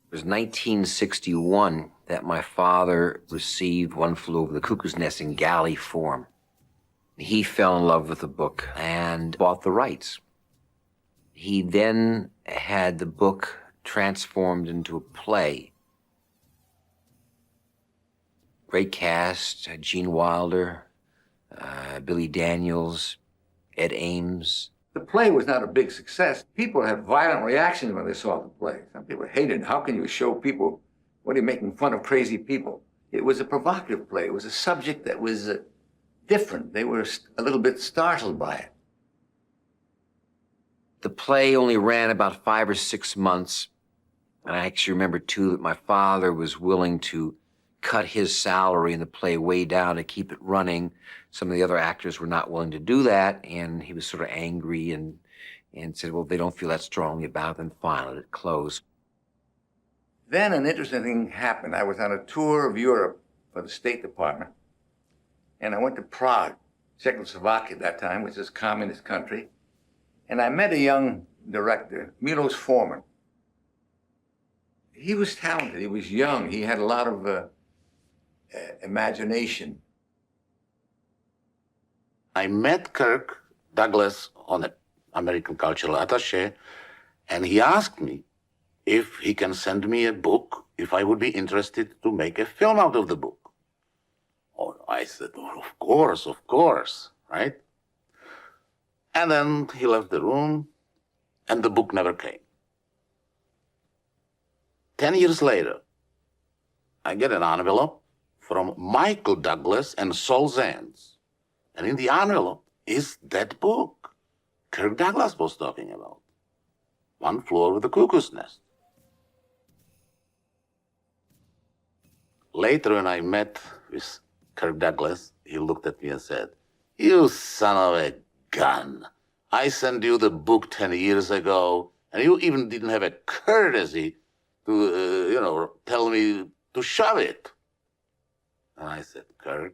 It was 1961 that my father received One Flew Over the Cuckoo's Nest in galley form. He fell in love with the book and bought the rights. He then had the book transformed into a play. Great cast, Gene Wilder, Billy Daniels, Ed Ames. The play was not a big success. People had violent reactions when they saw the play. Some people hated it. How can you show people, what are you making fun of crazy people? It was a provocative play. It was a subject that was different. They were a little bit startled by it. The play only ran about 5 or 6 months. And I actually remember, too, that my father was willing to cut his salary in the play way down to keep it running. Some of the other actors were not willing to do that, and he was sort of angry and said, well, if they don't feel that strongly about it, then fine, let it close. Then an interesting thing happened. I was on a tour of Europe for the State Department, and I went to Prague, Czechoslovakia at that time, which is a communist country, and I met a young director, Milos Forman. He was talented, he was young, he had a lot of imagination. I met Kirk Douglas on an American cultural attaché, and he asked me if he can send me a book, if I would be interested to make a film out of the book. Oh, I said, well, of course, right? And then he left the room, and the book never came. 10 years later, I get an envelope from Michael Douglas and Saul Zaentz. And in the envelope is that book Kirk Douglas was talking about, One Flew Over the Cuckoo's Nest. Later, when I met with Kirk Douglas, he looked at me and said, you son of a gun. I sent you the book 10 years ago, and you even didn't have a courtesy to, tell me to shove it. And I said, Kirk,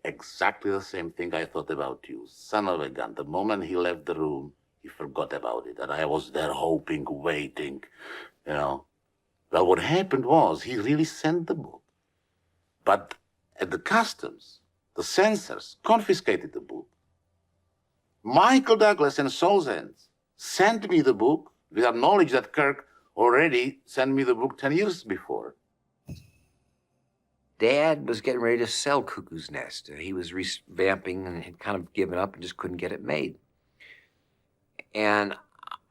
exactly the same thing I thought about you, son of a gun. The moment he left the room, he forgot about it. And I was there hoping, waiting, Well, what happened was he really sent the book. But at the customs, the censors confiscated the book. Michael Douglas and Saul Zaentz sent me the book without knowledge that Kirk already sent me the book 10 years before. Dad was getting ready to sell Cuckoo's Nest. He was revamping and had kind of given up and just couldn't get it made. And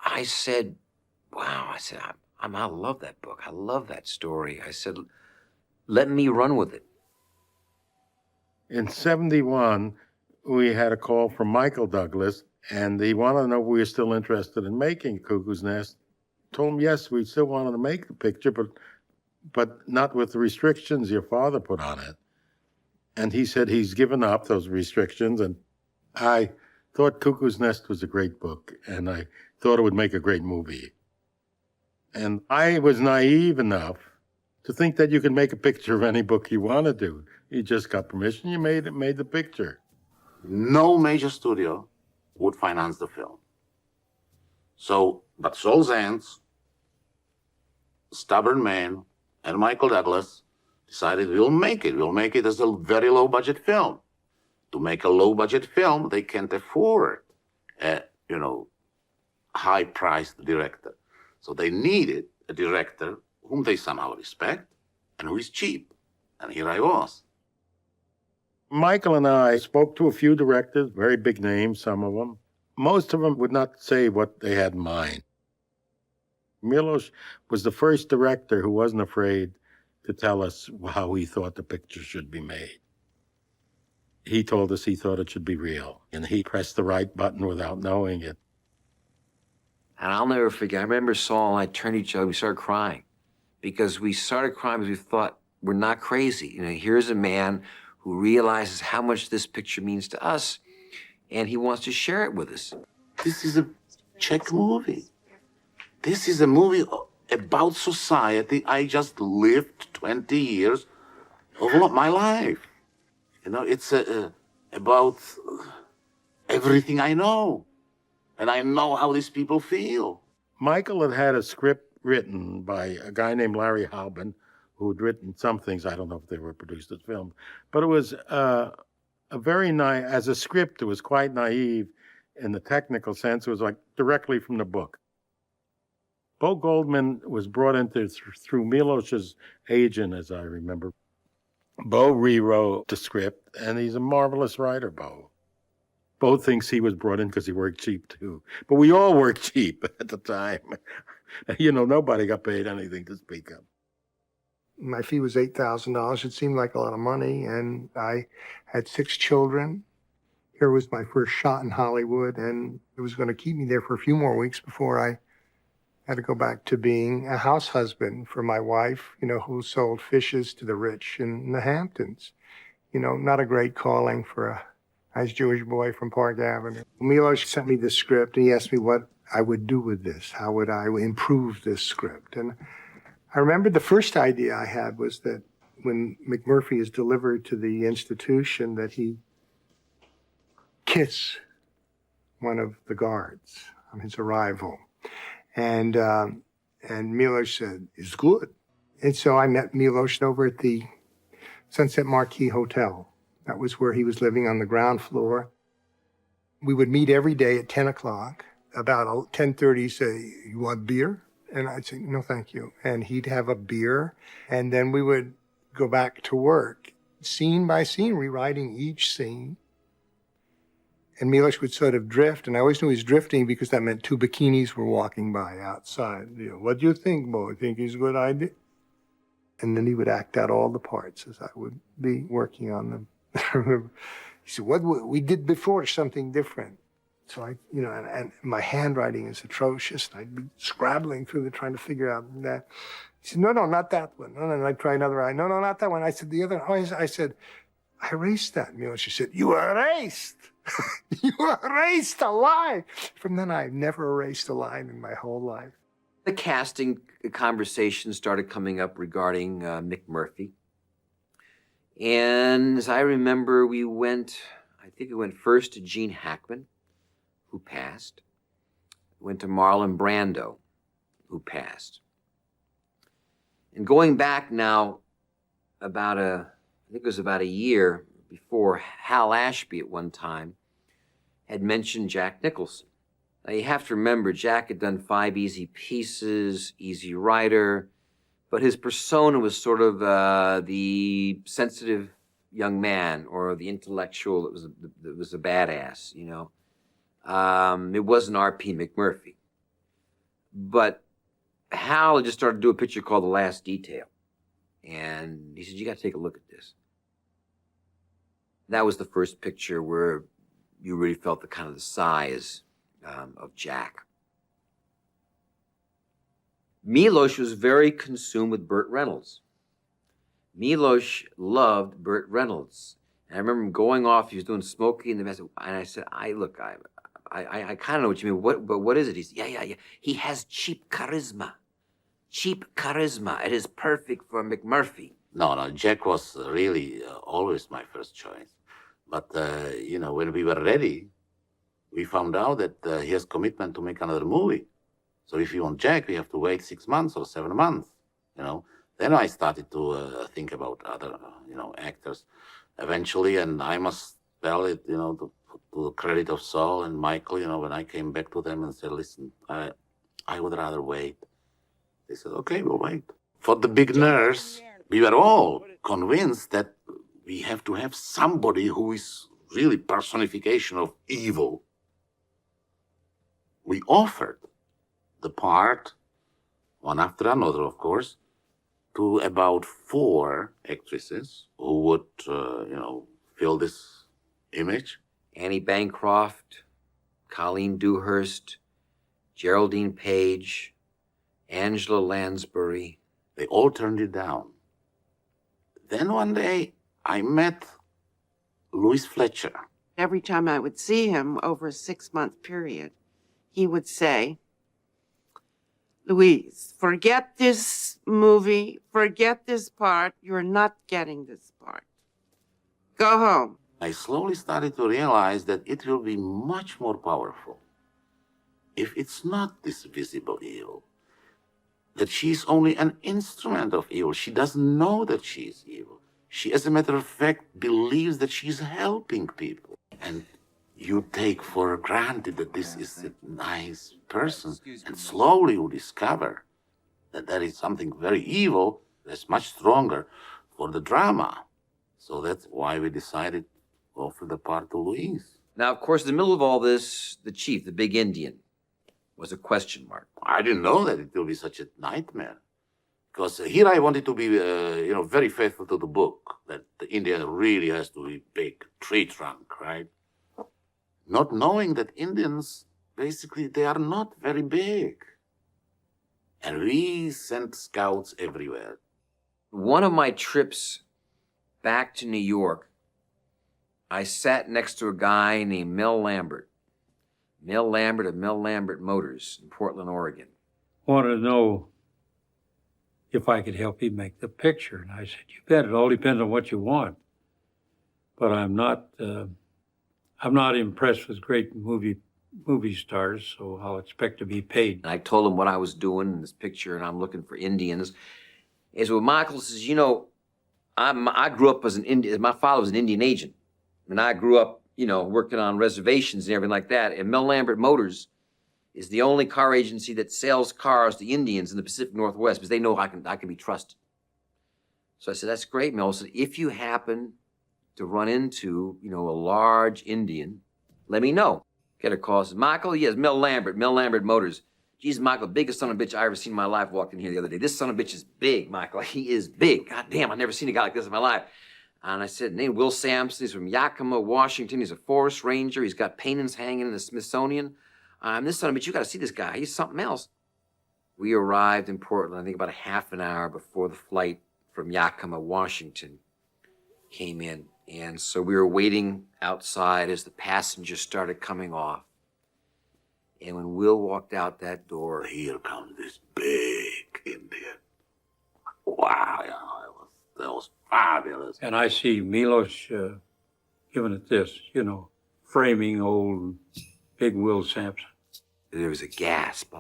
I said, wow, I love that book. I love that story. I said, let me run with it. In 71, we had a call from Michael Douglas, and he wanted to know if we were still interested in making Cuckoo's Nest. Told him, yes, we still wanted to make the picture, but not with the restrictions your father put on it. And he said he's given up those restrictions, and I thought Cuckoo's Nest was a great book, and I thought it would make a great movie. And I was naive enough to think that you could make a picture of any book you wanted to. You just got permission, you made the picture. No major studio would finance the film. But Saul Zaentz, stubborn man, and Michael Douglas decided we'll make it. We'll make it as a very low-budget film. To make a low-budget film, they can't afford a, high-priced director. So they needed a director whom they somehow respect and who is cheap. And here I was. Michael and I spoke to a few directors, very big names, some of them. Most of them would not say what they had in mind. Milos was the first director who wasn't afraid to tell us how he thought the picture should be made. He told us he thought it should be real, and he pressed the right button without knowing it. And I'll never forget, I remember Saul and I turned to each other, we started crying. Because we started crying because we thought, we're not crazy. Here's a man who realizes how much this picture means to us, and he wants to share it with us. This is a Czech movie. This is a movie about society. I just lived 20 years of my life. It's about everything I know. And I know how these people feel. Michael had a script written by a guy named Larry Hauben, who had written some things. I don't know if they were produced as films, but it was a very nice, as a script, it was quite naive in the technical sense. It was like directly from the book. Bo Goldman was brought into through Milos's agent, as I remember. Bo rewrote the script, and he's a marvelous writer, Bo. Bo thinks he was brought in because he worked cheap, too. But we all worked cheap at the time. You know, nobody got paid anything to speak of. My fee was $8,000. It seemed like a lot of money, and I had 6 children. Here was my first shot in Hollywood, and it was going to keep me there for a few more weeks before I had to go back to being a house husband for my wife, you know, who sold fishes to the rich in the Hamptons. You know, not a great calling for a nice Jewish boy from Park Avenue. Milos sent me the script, and he asked me what I would do with this. How would I improve this script? And I remember the first idea I had was that when McMurphy is delivered to the institution, that he kiss one of the guards on his arrival. And Milos said, "It's good." And so I met Milos over at the Sunset Marquis Hotel. That was where he was living on the ground floor. We would meet every day at 10 o'clock. About 10:30, say, "You want beer?" And I'd say, "No, thank you." And he'd have a beer. And then we would go back to work, scene by scene, rewriting each scene. And Milos would sort of drift, and I always knew he was drifting because that meant 2 bikinis were walking by outside. You know, "What do you think, Bo? Think he's a good idea?" And then he would act out all the parts as I would be working on them. I remember, he said, "What we did before is something different." So I, you know, and my handwriting is atrocious, and I'd be scrabbling through it trying to figure out that. He said, "No, not that one." No, and I'd try another eye. "No, not that one." I said, "The other." I said, "I erased that." And she said, "You erased." "You erased a line." From then, I've never erased a line in my whole life. The casting conversation started coming up regarding McMurphy. And as I remember, I think we went first to Gene Hackman, who passed. Went to Marlon Brando, who passed. And going back now I think it was about a year before, Hal Ashby at one time had mentioned Jack Nicholson. Now you have to remember, Jack had done 5 Easy Pieces, Easy Rider, but his persona was sort of the sensitive young man or the intellectual that was a badass, you know. It wasn't R.P. McMurphy. But Hal had just started to do a picture called The Last Detail. And he said, "You got to take a look at this." That was the first picture where you really felt the size of Jack. Milos was very consumed with Burt Reynolds. Milos loved Burt Reynolds. And I remember him going off, he was doing Smokey and the Mess, and I said, I kind of know what you mean, but what is it? He said, yeah. He has cheap charisma. Cheap charisma. It is perfect for McMurphy. No, Jack was really always my first choice. But, you know, when we were ready, we found out that he has commitment to make another movie. So if you want Jack, we have to wait 6 months or 7 months, you know. Then I started to think about other, actors eventually, and I must tell it, to the credit of Saul and Michael, when I came back to them and said, "Listen, I would rather wait." They said, "Okay, we'll wait." For the big nurse, we were all convinced that we have to have somebody who is really personification of evil. We offered the part, one after another, of course, to about 4 actresses who would, fill this image. Annie Bancroft, Colleen Dewhurst, Geraldine Page, Angela Lansbury. They all turned it down. Then one day, I met Louise Fletcher. Every time I would see him over a 6-month period, he would say, "Louise, forget this movie, forget this part. You're not getting this part. Go home." I slowly started to realize that it will be much more powerful if it's not this visible evil. that she's only an instrument of evil. She doesn't know that she's evil. She, as a matter of fact, believes that she's helping people. And you take for granted that this is a nice person. And slowly you discover that there is something very evil that's much stronger for the drama. So that's why we decided to offer the part to Louise. Now, of course, in the middle of all this, the chief, the big Indian, was a question mark. I didn't know that it will be such a nightmare. Because here I wanted to be, very faithful to the book, that the Indian really has to be big, tree trunk, right? Not knowing that Indians, basically, they are not very big. And we sent scouts everywhere. One of my trips back to New York, I sat next to a guy named Mel Lambert. Mel Lambert of Mel Lambert Motors in Portland, Oregon. Wanted to know if I could help him make the picture. And I said, you bet, it all depends on what you want. But I'm not impressed with great movie stars, so I'll expect to be paid. And I told him what I was doing in this picture, and I'm looking for Indians. He said, well, Michael says, I grew up as an Indian. My father was an Indian agent. And I grew up, working on reservations and everything like that. And Mel Lambert Motors is the only car agency that sells cars to Indians in the Pacific Northwest because they know I can be trusted. So I said, that's great, Mel. I said, if you happen to run into, a large Indian, let me know. Get a call. Says, Michael, yes, Mel Lambert Motors. Geez, Michael, biggest son of a bitch I ever seen in my life walked in here the other day. This son of a bitch is big, Michael. He is big. God damn, I've never seen a guy like this in my life. And I said, name Will Sampson. He's from Yakima, Washington. He's a forest ranger. He's got paintings hanging in the Smithsonian. This son of a bitch, you got to see this guy. He's something else. We arrived in Portland, I think about a half an hour before the flight from Yakima, Washington came in. And so we were waiting outside as the passengers started coming off. And when Will walked out that door, Here comes this big Indian. Wow, that was fabulous. And I see Milos giving it this, framing old Big Will Sampson. there was a gasp.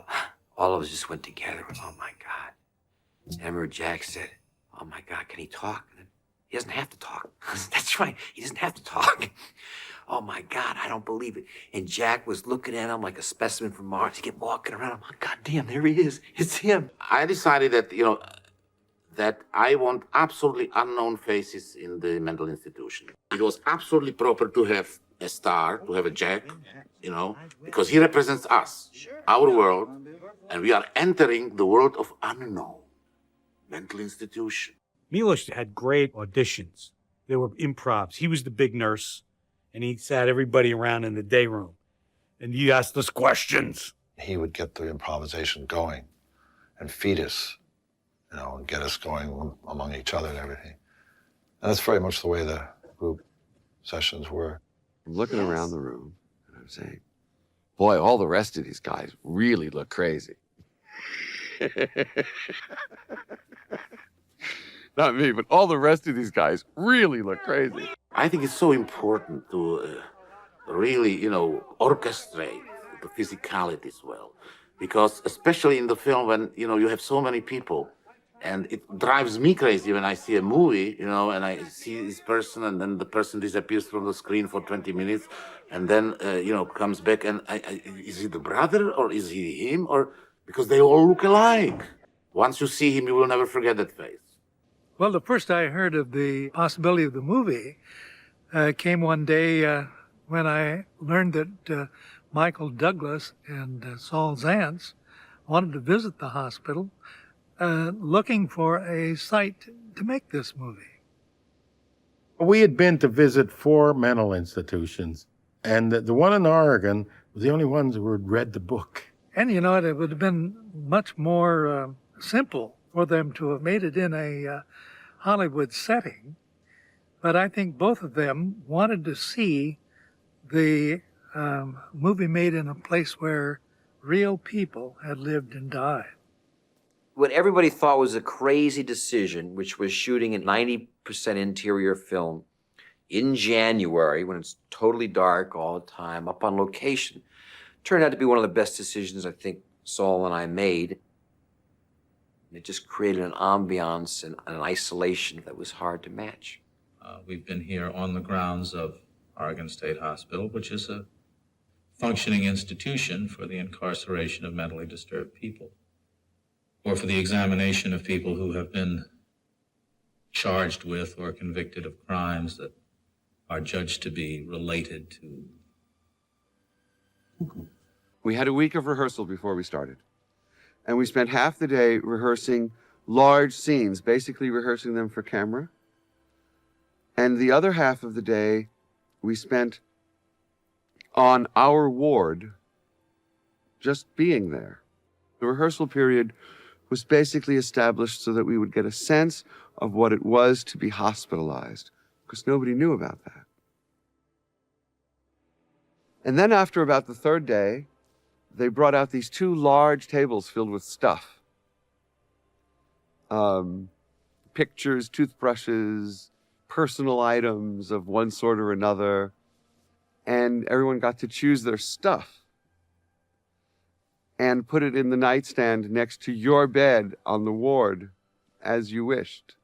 All of us just went together. Oh, my God. And I remember Jack said, oh, my God, can he talk? And he doesn't have to talk. That's right. He doesn't have to talk. Oh, my God, I don't believe it. And Jack was looking at him like a specimen from Mars. He kept walking around. I'm like, God damn, there he is. It's him. I decided that, that I want absolutely unknown faces in the mental institution. It was absolutely proper to have a star, to have a Jack, because he represents us, our world, and we are entering the world of unknown mental institution. Milos had great auditions. They were improvs. He was the big nurse, and he sat everybody around in the day room, and he asked us questions. He would get the improvisation going and feed us, and get us going among each other and everything. And that's very much the way the group sessions were. I'm looking around the room, and I'm saying, boy, all the rest of these guys really look crazy. Not me, but all the rest of these guys really look crazy. I think it's so important to really, orchestrate the physicality as well. Because especially in the film when, you have so many people, and it drives me crazy when I see a movie, and I see this person, and then the person disappears from the screen for 20 minutes, and then, comes back, and is he the brother, or is he him, or because they all look alike. Once you see him, you will never forget that face. Well, the first I heard of the possibility of the movie came one day when I learned that Michael Douglas and Saul Zaentz wanted to visit the hospital looking for a site to make this movie. We had been to visit 4 mental institutions, and the one in Oregon was the only ones who had read the book. And, it would have been much more simple for them to have made it in a Hollywood setting. But I think both of them wanted to see the movie made in a place where real people had lived and died. What everybody thought was a crazy decision, which was shooting a 90% interior film in January when it's totally dark all the time, up on location, turned out to be one of the best decisions I think Saul and I made. It just created an ambiance and an isolation that was hard to match. We've been here on the grounds of Oregon State Hospital, which is a functioning institution for the incarceration of mentally disturbed people, or for the examination of people who have been charged with or convicted of crimes that are judged to be related to Cuckoo. We had a week of rehearsal before we started. And we spent half the day rehearsing large scenes, basically rehearsing them for camera. And the other half of the day we spent on our ward, just being there. The rehearsal period was basically established so that we would get a sense of what it was to be hospitalized, because nobody knew about that. And then after about the third day, they brought out these 2 large tables filled with stuff. Pictures, toothbrushes, personal items of one sort or another. And everyone got to choose their stuff and put it in the nightstand next to your bed on the ward as you wished.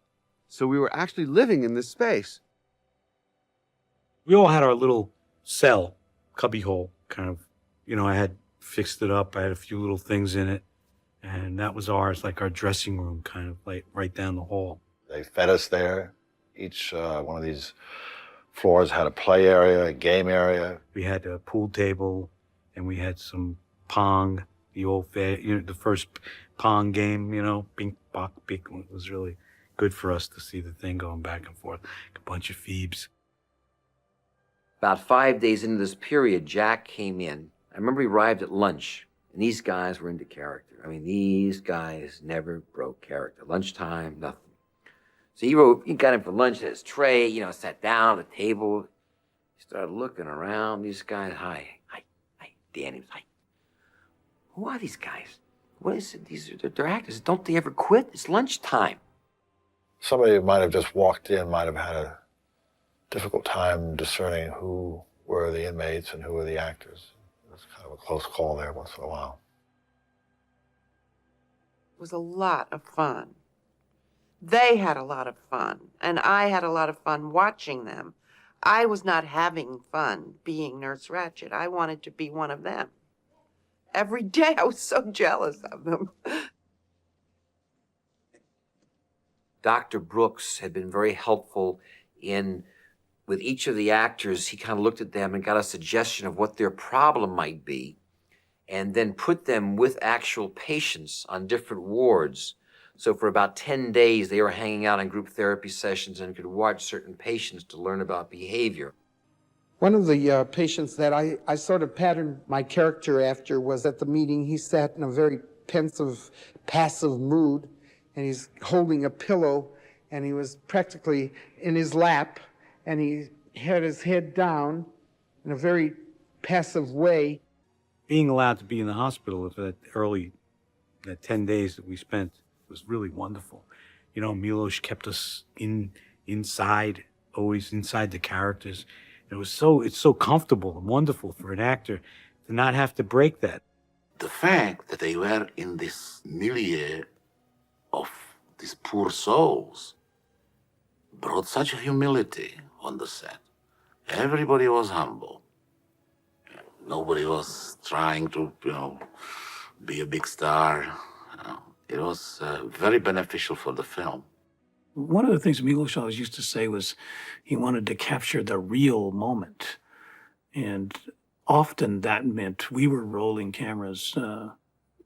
So we were actually living in this space. We all had our little cell, cubbyhole, kind of. You know, I had fixed it up. I had a few little things in it. And that was ours, like our dressing room, kind of like right down the hall. They fed us there. Each one of these floors had a play area, a game area. We had a pool table, and we had some Pong, the first Pong game, Bing, Bok, Big. It was really good for us to see the thing going back and forth. A bunch of Phoebes. About 5 days into this period, Jack came in. I remember he arrived at lunch, and these guys were into character. I mean, these guys never broke character. Lunchtime, nothing. So he got him for lunch at his tray, sat down at the table. He started looking around. These guys, hi, Danny was, hi. Who are these guys? What is it? They're actors. Don't they ever quit? It's lunchtime. Somebody who might have just walked in might have had a difficult time discerning who were the inmates and who were the actors. It was kind of a close call there once in a while. It was a lot of fun. They had a lot of fun, and I had a lot of fun watching them. I was not having fun being Nurse Ratched. I wanted to be one of them. Every day I was so jealous of them. Dr. Brooks had been very helpful with each of the actors. He kind of looked at them and got a suggestion of what their problem might be, and then put them with actual patients on different wards. So for about 10 days, they were hanging out in group therapy sessions and could watch certain patients to learn about behavior. One of the patients that I sort of patterned my character after was at the meeting. He sat in a very pensive, passive mood, and he's holding a pillow, and he was practically in his lap, and he had his head down in a very passive way. Being allowed to be in the hospital for that 10 days that we spent was really wonderful. Milos kept us inside, always inside the characters. It's so comfortable and wonderful for an actor to not have to break that. The fact that they were in this milieu of these poor souls brought such humility on the set. Everybody was humble. Nobody was trying to, be a big star. It was very beneficial for the film. One of the things Milos always used to say was he wanted to capture the real moment. And often that meant we were rolling cameras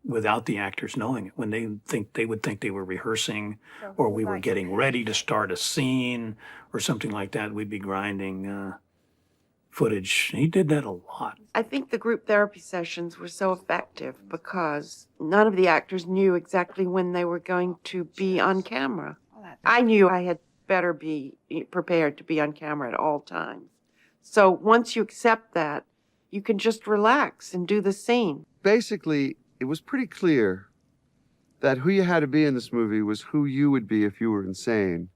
without the actors knowing it. When they would think they were rehearsing, or we were getting ready to start a scene or something like that, we'd be grinding footage. He did that a lot. I think the group therapy sessions were so effective because none of the actors knew exactly when they were going to be on camera. I knew I had better be prepared to be on camera at all times. So once you accept that, you can just relax and do the scene. Basically, it was pretty clear that who you had to be in this movie was who you would be if you were insane.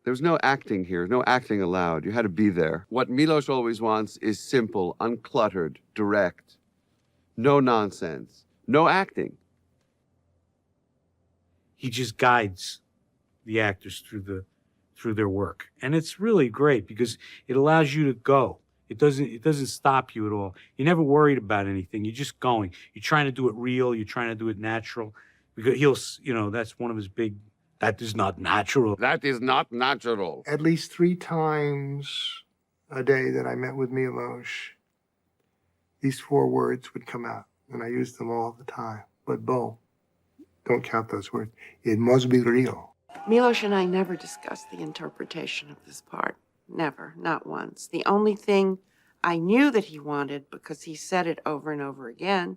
There was no acting here, no acting allowed. You had to be there. What Milos always wants is simple, uncluttered, direct. No nonsense. No acting. he just guides the actors through their work. And it's really great because it allows you to go. It doesn't stop you at all. You're never worried about anything. You're just going. You're trying to do it real. You're trying to do it natural. Because that's one of his big, that is not natural. That is not natural. At least 3 times a day that I met with Milos, these 4 words would come out, and I used them all the time. But Bo, don't count those words. It must be real. Milos and I never discussed the interpretation of this part. Never, not once. The only thing I knew that he wanted, because he said it over and over again,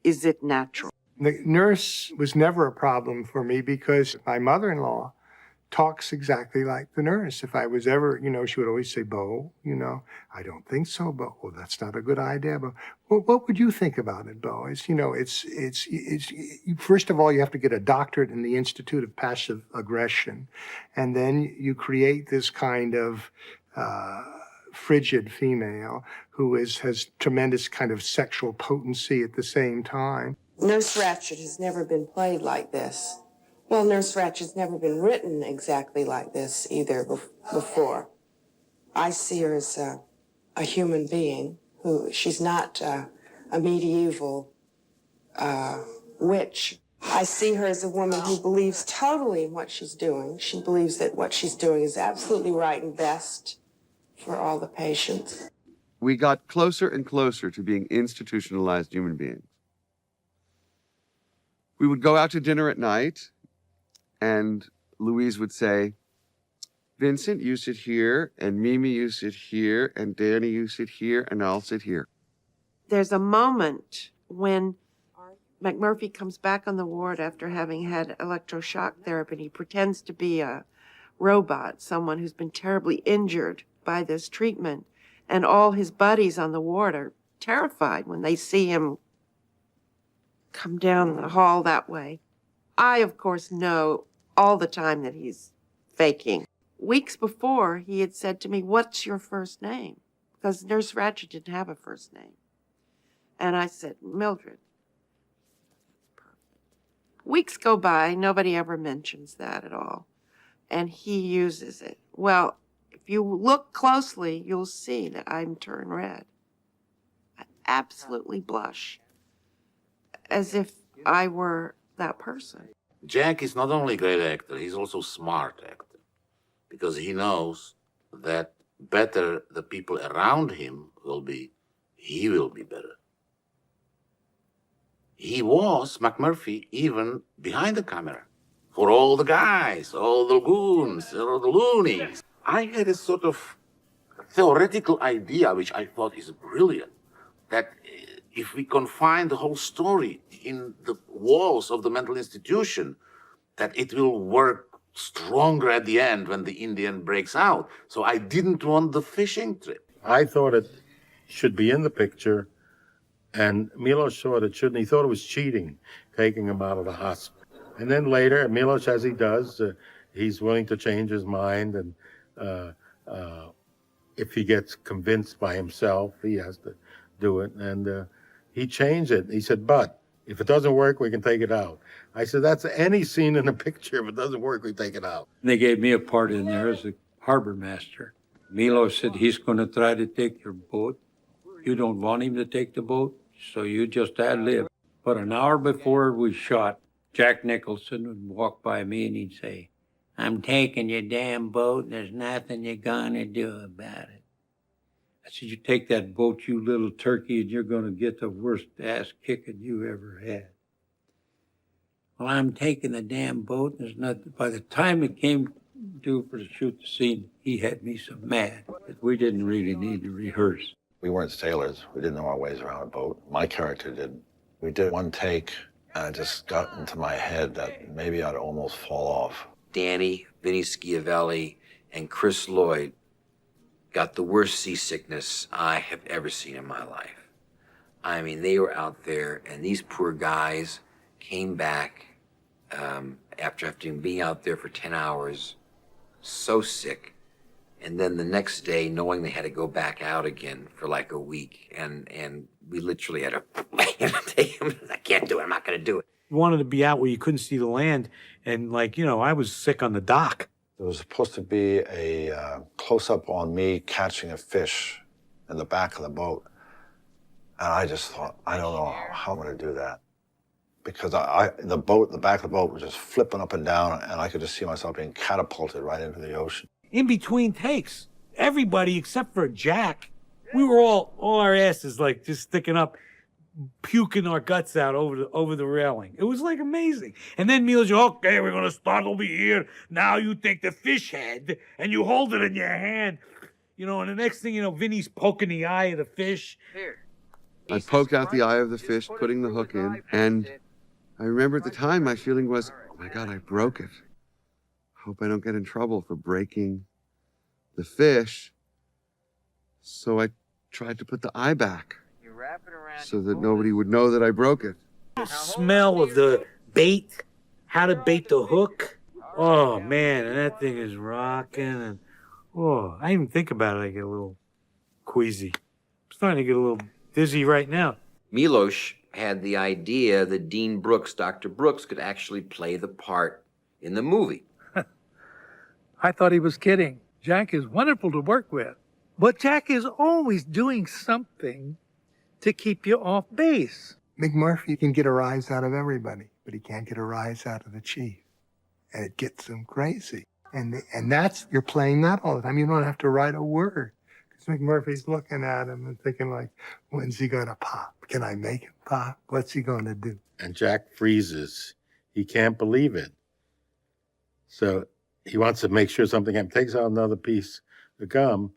is it natural? The nurse was never a problem for me because my mother-in-law talks exactly like the nurse. If I was ever, she would always say, Bo, I don't think so, Bo. Well, that's not a good idea, Bo. Well, what would you think about it, Bo? It's first of all, you have to get a doctorate in the Institute of Passive Aggression. And then you create this kind of frigid female who has tremendous kind of sexual potency at the same time. Nurse Ratched has never been played like this. Well, Nurse Ratched's never been written exactly like this either before. I see her as a human being she's not a medieval witch. I see her as a woman who believes totally in what she's doing. She believes that what she's doing is absolutely right and best for all the patients. We got closer and closer to being institutionalized human beings. We would go out to dinner at night, and Louise would say, Vincent, you sit here, and Mimi, you sit here, and Danny, you sit here, and I'll sit here. There's a moment when McMurphy comes back on the ward after having had electroshock therapy, and he pretends to be a robot, someone who's been terribly injured by this treatment, and all his buddies on the ward are terrified when they see him come down the hall that way. I, of course, know all the time that he's faking. Weeks before, he had said to me, what's your first name? Because Nurse Ratched didn't have a first name. And I said, Mildred. Perfect. Weeks go by, nobody ever mentions that at all. And he uses it. Well, if you look closely, you'll see that I'm turned red. I absolutely blush, as if I were that person. Jack is not only a great actor, he's also a smart actor, because he knows that better the people around him will be, he will be better. He was McMurphy even behind the camera. For all the guys, all the goons, all the loonies. I had a sort of theoretical idea, which I thought is brilliant, that if we confine the whole story in the walls of the mental institution, that it will work stronger at the end when the Indian breaks out. So I didn't want the fishing trip. I thought it should be in the picture, and Milos thought it shouldn't. He thought it was cheating, taking him out of the hospital. And then later, Milos, as he does, he's willing to change his mind, and if he gets convinced by himself, he has to do it. And he changed it. He said, but if it doesn't work, we can take it out. I said, that's any scene in the picture. If it doesn't work, we take it out. They gave me a part in there as a harbor master. Milos said, he's going to try to take your boat. You don't want him to take the boat, so you just ad-lib. But an hour before we shot, Jack Nicholson would walk by me and he'd say, I'm taking your damn boat and there's nothing you're going to do about it. I said, you take that boat, you little turkey, and you're going to get the worst ass kicking you ever had. Well, I'm taking the damn boat, and there's nothing. By the time it came due for to shoot the scene, he had me so mad that we didn't really need to rehearse. We weren't sailors. We didn't know our ways around a boat. My character did. We did one take, and it just got into my head that maybe I'd almost fall off. Danny, Vinny Schiavelli, and Chris Lloyd got the worst seasickness I have ever seen in my life. I mean, they were out there, and these poor guys came back after being out there for 10 hours, so sick. And then the next day, knowing they had to go back out again for like a week, and we literally had to take them. I can't do it. I'm not going to do it. You wanted to be out where you couldn't see the land. And like, you know, I was sick on the dock. There was supposed to be a close-up on me catching a fish in the back of the boat. And I just thought, I don't know how I'm going to do that. Because the back of the boat was just flipping up and down, and I could just see myself being catapulted right into the ocean. In between takes, everybody except for Jack, we were all our asses like just sticking up, puking our guts out over the railing. It was like amazing. And then Milos, okay, we're gonna start over here. Now you take the fish head and you hold it in your hand. You know, and the next thing you know, Vinny's poking the eye of the fish. I poked out the eye of the fish, putting the hook in, and I remember at the time my feeling was, oh my God, I broke it. Hope I don't get in trouble for breaking the fish. So I tried to put the eye back so that nobody would know that I broke it. The smell of the bait, how to bait the hook. Oh man, and that thing is rocking, and oh, I even think about it, I get a little queasy. I'm starting to get a little dizzy right now. Milos had the idea that Dean Brooks, Dr. Brooks, could actually play the part in the movie. I thought he was kidding. Jack is wonderful to work with, but Jack is always doing something to keep you off base. McMurphy can get a rise out of everybody, but he can't get a rise out of the chief. And it gets him crazy. And that's, you're playing that all the time. You don't have to write a word. Because McMurphy's looking at him and thinking like, when's he gonna pop? Can I make him pop? What's he gonna do? And Jack freezes. He can't believe it. So he wants to make sure something happens, takes out another piece of gum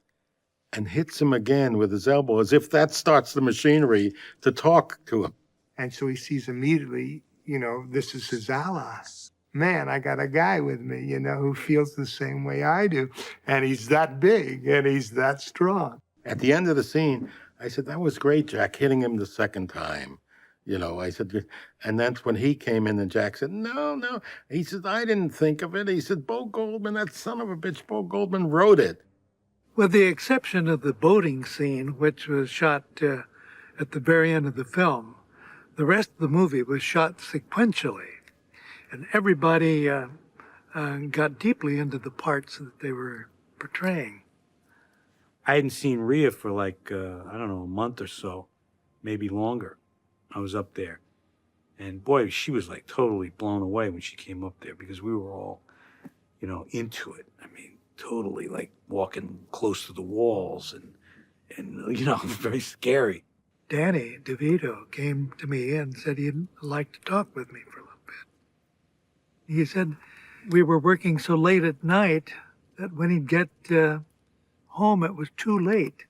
and hits him again with his elbow as if that starts the machinery to talk to him. And so he sees immediately, you know, this is his ally. Man, I got a guy with me, you know, who feels the same way I do. And he's that big and he's that strong. At the end of the scene, I said, that was great, Jack, hitting him the second time. You know, I said, and that's when he came in and Jack said, no. He said, I didn't think of it. He said, Bo Goldman, that son of a bitch, Bo Goldman wrote it. With the exception of the boating scene, which was shot at the very end of the film, the rest of the movie was shot sequentially. And everybody got deeply into the parts that they were portraying. I hadn't seen Rhea for like, I don't know, a month or so, maybe longer. I was up there. And boy, she was like totally blown away when she came up there because we were all, you know, into it. I mean, totally like walking close to the walls and you know, very scary. Danny DeVito came to me and said he'd like to talk with me for a little bit. He said we were working so late at night that when he'd get home, it was too late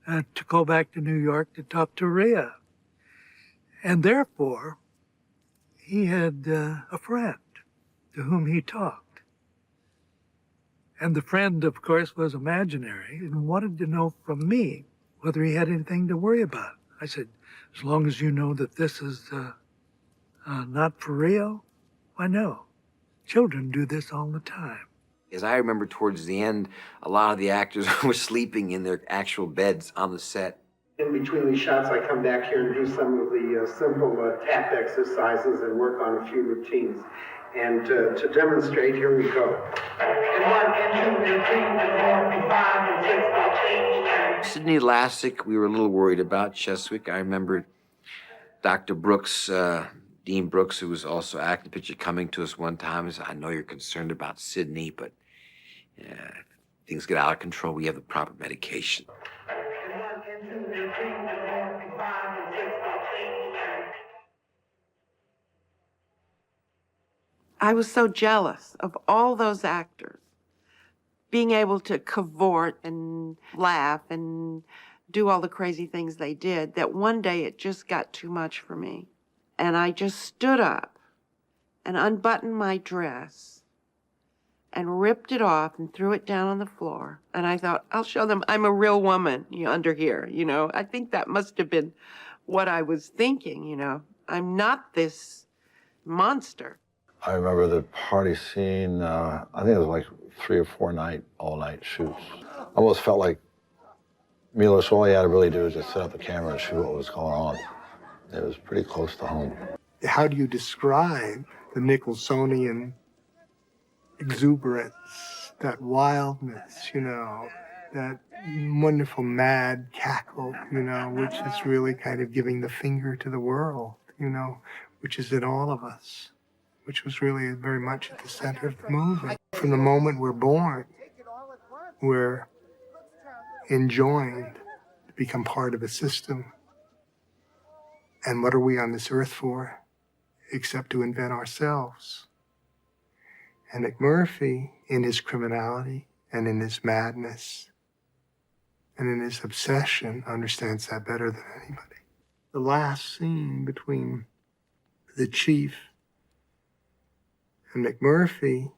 to go back to New York to talk to Rhea. And therefore, he had a friend to whom he talked. And the friend, of course, was imaginary and wanted to know from me whether he had anything to worry about. I said, as long as you know that this is not for real, why no. Children do this all the time. As I remember towards the end, a lot of the actors were sleeping in their actual beds on the set. In between these shots, I come back here and do some of the simple tap exercises and work on a few routines. And to demonstrate, here we go. And 1 and 2 and 3 and 4 and 5 and 6 and 8. Sidney Lassick, we were a little worried about. Cheswick, I remember Dr. Brooks, Dean Brooks, who was also acting the picture, coming to us one time and said, I know you're concerned about Sidney, but if things get out of control, we have the proper medication. And 1 and 2 and 3 and 4 and 5 and 6 and 8. I was so jealous of all those actors being able to cavort and laugh and do all the crazy things they did that one day it just got too much for me. And I just stood up and unbuttoned my dress and ripped it off and threw it down on the floor. And I thought, I'll show them I'm a real woman under here, you know. I think that must have been what I was thinking, you know. I'm not this monster. I remember the party scene, I think it was like 3 or 4 all-night shoots. I almost felt like Milos, all he had to really do was just set up the camera and shoot what was going on. It was pretty close to home. how do you describe the Nicholsonian exuberance, that wildness, that wonderful mad cackle, which is really kind of giving the finger to the world, which is in all of us, which was really very much at the center of the movie. From the moment we're born, we're enjoined to become part of a system. And what are we on this earth for except to invent ourselves? And McMurphy, in his criminality and in his madness and in his obsession, understands that better than anybody. The last scene between the chief and McMurphy,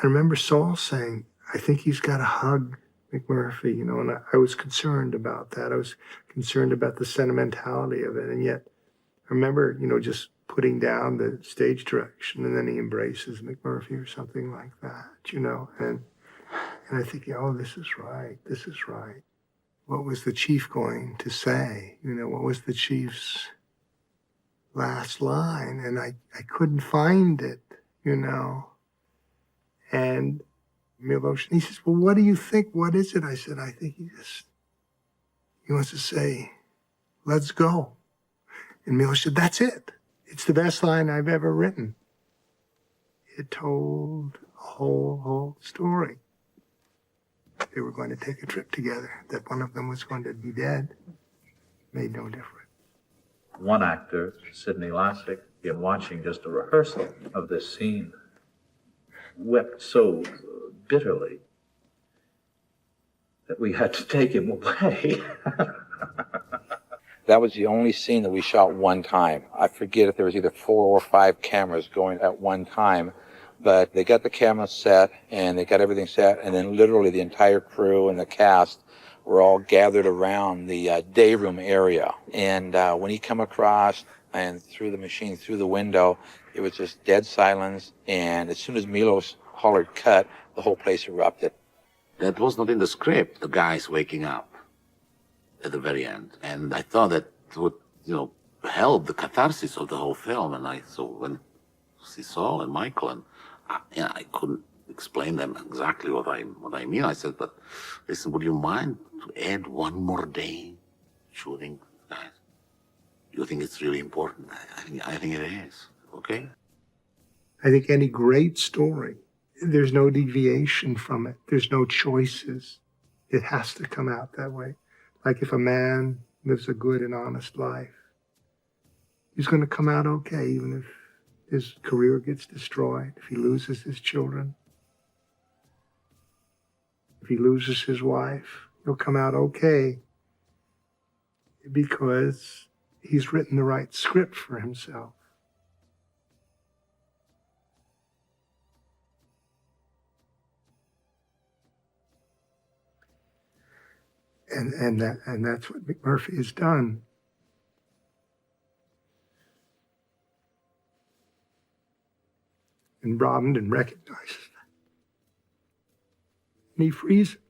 I remember Saul saying, I think he's got to hug McMurphy, and I was concerned about that. I was concerned about the sentimentality of it. And yet, I remember, just putting down the stage direction, and then he embraces McMurphy or something like that, and I think, oh, this is right. What was the chief going to say? What was the chief's last line? And I couldn't find it, and Milos, he says, well, what do you think? What is it? I said, I think he wants to say, let's go. And Milos said, that's it. It's the best line I've ever written. It told a whole story. They were going to take a trip together, that one of them was going to be dead. Made no difference. One actor, Sidney Lassick, in watching just a rehearsal of this scene, wept so bitterly that we had to take him away. That was the only scene that we shot one time. I forget if there was either 4 or 5 cameras going at one time, but they got the camera set and they got everything set, and then literally the entire crew and the cast were all gathered around the day room area. And when he come across and through the machine, through the window, it was just dead silence. And as soon as Milos hollered cut, the whole place erupted. That was not in the script, the guys waking up at the very end. And I thought that would, help the catharsis of the whole film. And I saw when see Saul and Michael, and I couldn't explain them exactly what I mean. I said, but listen, would you mind to add one more day shooting, guys? You think it's really important? I think it is, okay? I think any great story, there's no deviation from it. There's no choices. It has to come out that way. Like if a man lives a good and honest life, he's going to come out okay, even if his career gets destroyed, if he loses his children, if he loses his wife, he'll come out okay because he's written the right script for himself. And that's what McMurphy has done. And Brabham recognizes that. And he frees it.